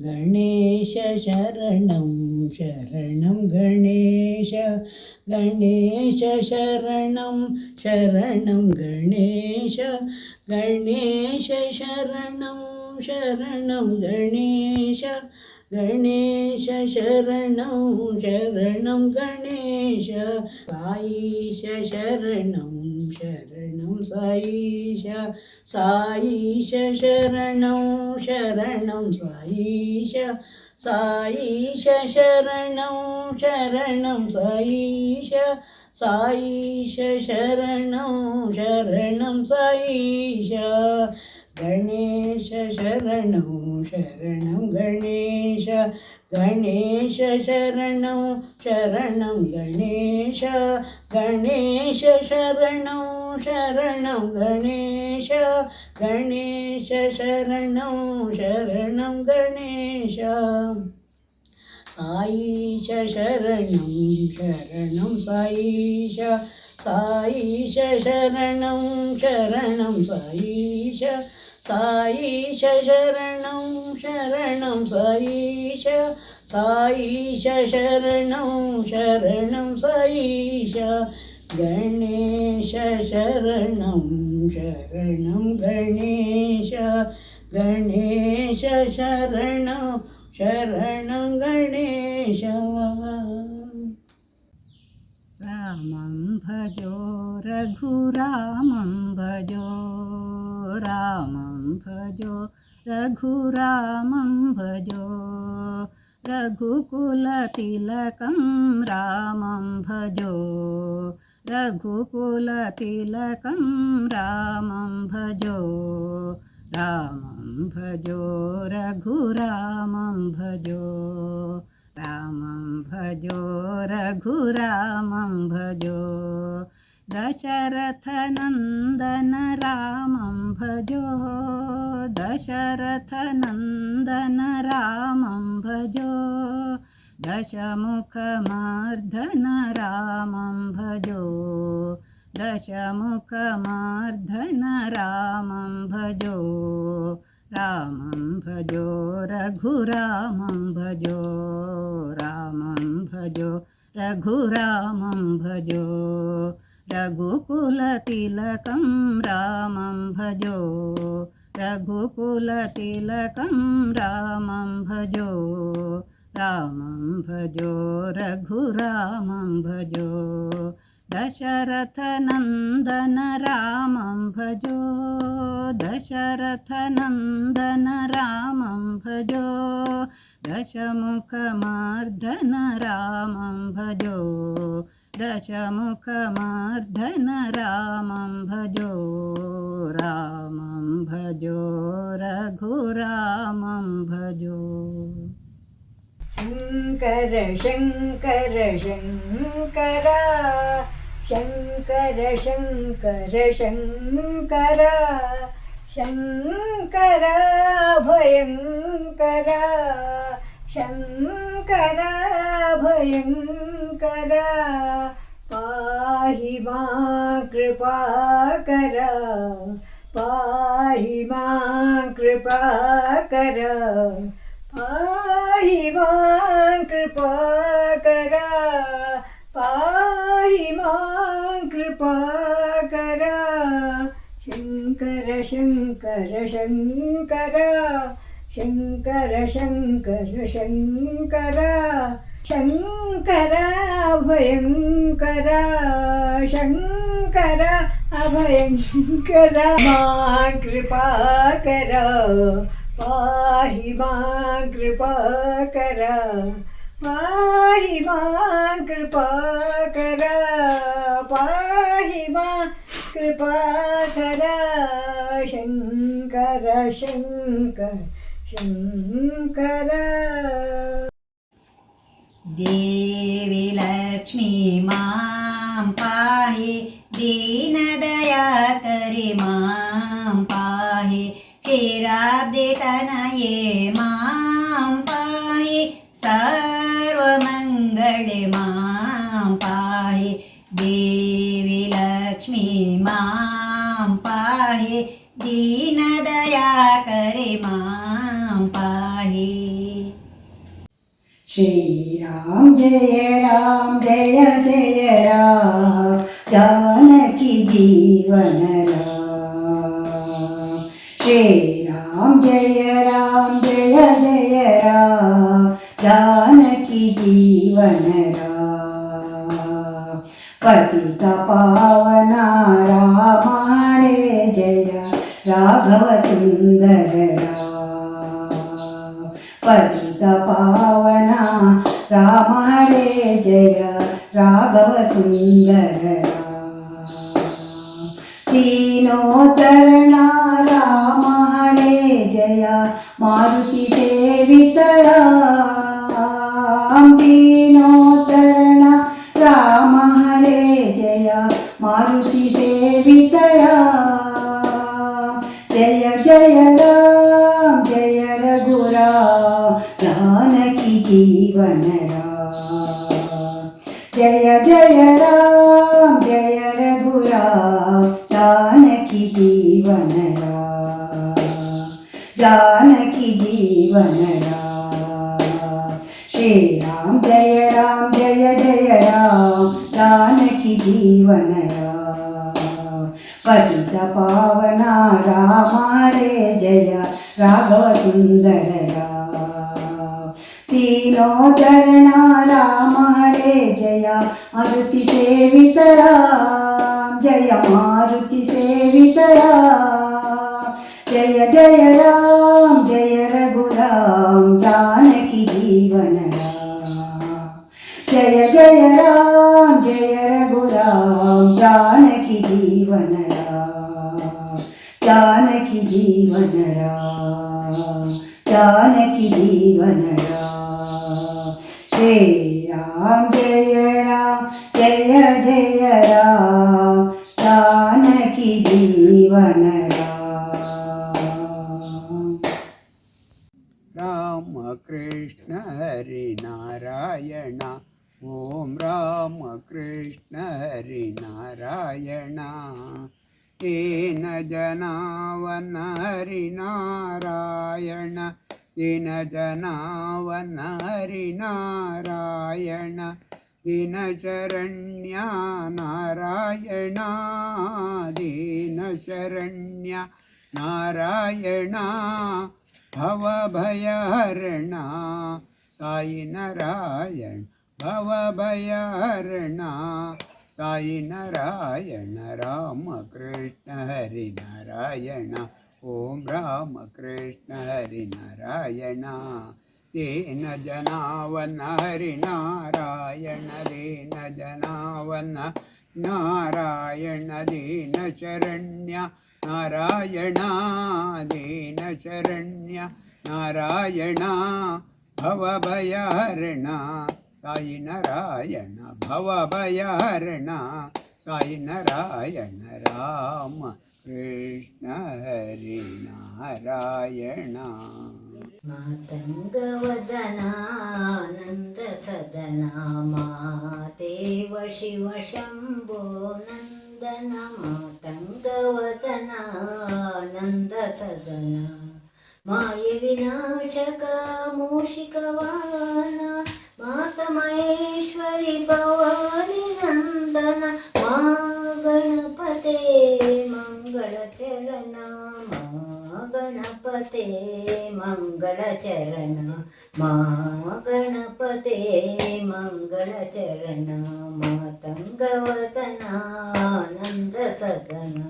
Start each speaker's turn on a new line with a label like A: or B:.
A: गणेश शरणं शरणं गणेश गणेश शरणं शरणं गणेश गणेश शरणं शरणं गणेश गणेश शरणं शरणं गणेश साईश शरणं शरणं साईश साईश शरणं शरणं साईश साईश शरणं शरणं साईश साईश शरणं शरणं साईश गणेश शरणं शरणं गणेश गणेश शरणं शरणं गणेश गणेश शरणं शरणं गणेश गणेश शरणं शरणं गणेश साईश शरणं शरणं साईश साईश शरणं शरणं साईश साईश शरणं शरणं साईश साईश शरणं शरणं साईश गणेश शरणं शरणं गणेश गणेश शरणं शरणं गणेश
B: रामं भजो रघुरामं भजो रामं भजो रघुरामं भजो रघुकुलतिलकं रामं भजो रघुकुलतिलकं रामं भजो रामं भजो रघुरामं भजो रामं भजो रघुरामं भजो दशरथनन्दन रामं भजो दशरथनन्दन रामं भजो दशमुखमर्दन रामं भजो दशमुखमर्दन रामं भजो रामं भजो रघुरामं भजो रामं भजो रघुरामं भजो रघुकुलतिलकं रामं भजो रघुकुलतिलकं रामं भजो रामं भजो रघुरामं भजो दशरथनन्दन रामं भजो दशरथनन्दन रामं भजो दशमुखमर्दन रामं भजो दशमुखमर्दन रामं भजो रामं भजो रघुरामं भजो
C: शङ्कर शङ्कर शङ्कर शङ्कर शङ्कर शङ्कर शङ्कर भयङ्कर शङ्कर भयङ्कर पाहि मां कृपाकर पाहि मां कृपाकर पाहि मां कृपाकर पाहि मां कृपाकर शङ्कर शङ्कर शङ्कर शङ्कर शङ्कर शङ्कर शङ्कर अभयङ्कर शङ्कर अभयङ्कर मां कृपाकर पाहि मां कृपाकर पाहि मां कृपाकर पाहि मां कृपाकर शङ्कर शङ्कर शङ्कर
B: देवी लक्ष्मी मां पाहि दीनदयाकरि मां पाहि क्षीराब्धितनये मां पाहि सर्वमङ्गले मां पाहि देवी लक्ष्मी मां पाहि दीनदयाकरि मां पाहि श्रीराम जय जय राम जानकी जीवन राम। श्रीराम जय जय राम जानकी जीवन राम। पतित पावना राम हरे जय राघव सुंदर राम। पतित पावना राम हरे जय राघव सुंदर राम। तीनों तरना राम हरे जय मारुति सेवित राम। तीनों तरना राम हरे जय मारुति सेवित राम। जय जय राम जय रघुराम जानकी जीवन राम। जय जय राम जय रघुराम जानकी जीवन राम। जानकी जीवन राम। श्री राम जय जय राम जानकी जीवन राम। पतित पावना राम हरे जय राघव सुंदर राम। तीनों चरणा राम हरे जय मारुति सेवित राम। जय मारुति सेवित राम। जय जय राम जय रघुराम जानकी जीवन राम। जय जय राम जय रघुराम जानकी जीवन राम। जानकी जीवन राम। जानकी जीवन राम। श्री राम जय जय राम जानकी जीवन राम।
D: राम कृष्ण हरि नारायण ओम राम कृष्ण हरि नारायण। दीन जनावन हरि नारायण। दीन जनावन हरि नारायण। दीन शरण्या नारायण। दीन शरण्य नारायण। भवभयहरण साई नारायण। भवभयहरण साई नारायण। राम कृष्ण हरि नारायण ओम राम कृष्ण हरि नारायण। दीन जनावन हरि नारायण। दीन जनावन नारायण। दीन शरण्य नारायण। दीन शरण्य नारायण। भवभयहरण साई नारायण। भवभयहरण साई नारायण। राम कृष्ण हरि नारायण।
B: मातङ्गवदनानन्द सदना मादेव शिव शम्भो नन्दन। मातङ्गवदनानन्द सदना माय विनाशक मूषिकवाहन। मातमहेश्वरि भवानि नन्दन। मा गणपते मङ्गलचरण। मा गणपते मङ्गलचरण। मा गणपते मङ्गलचरण। मातङ्गवदनानन्द सदना।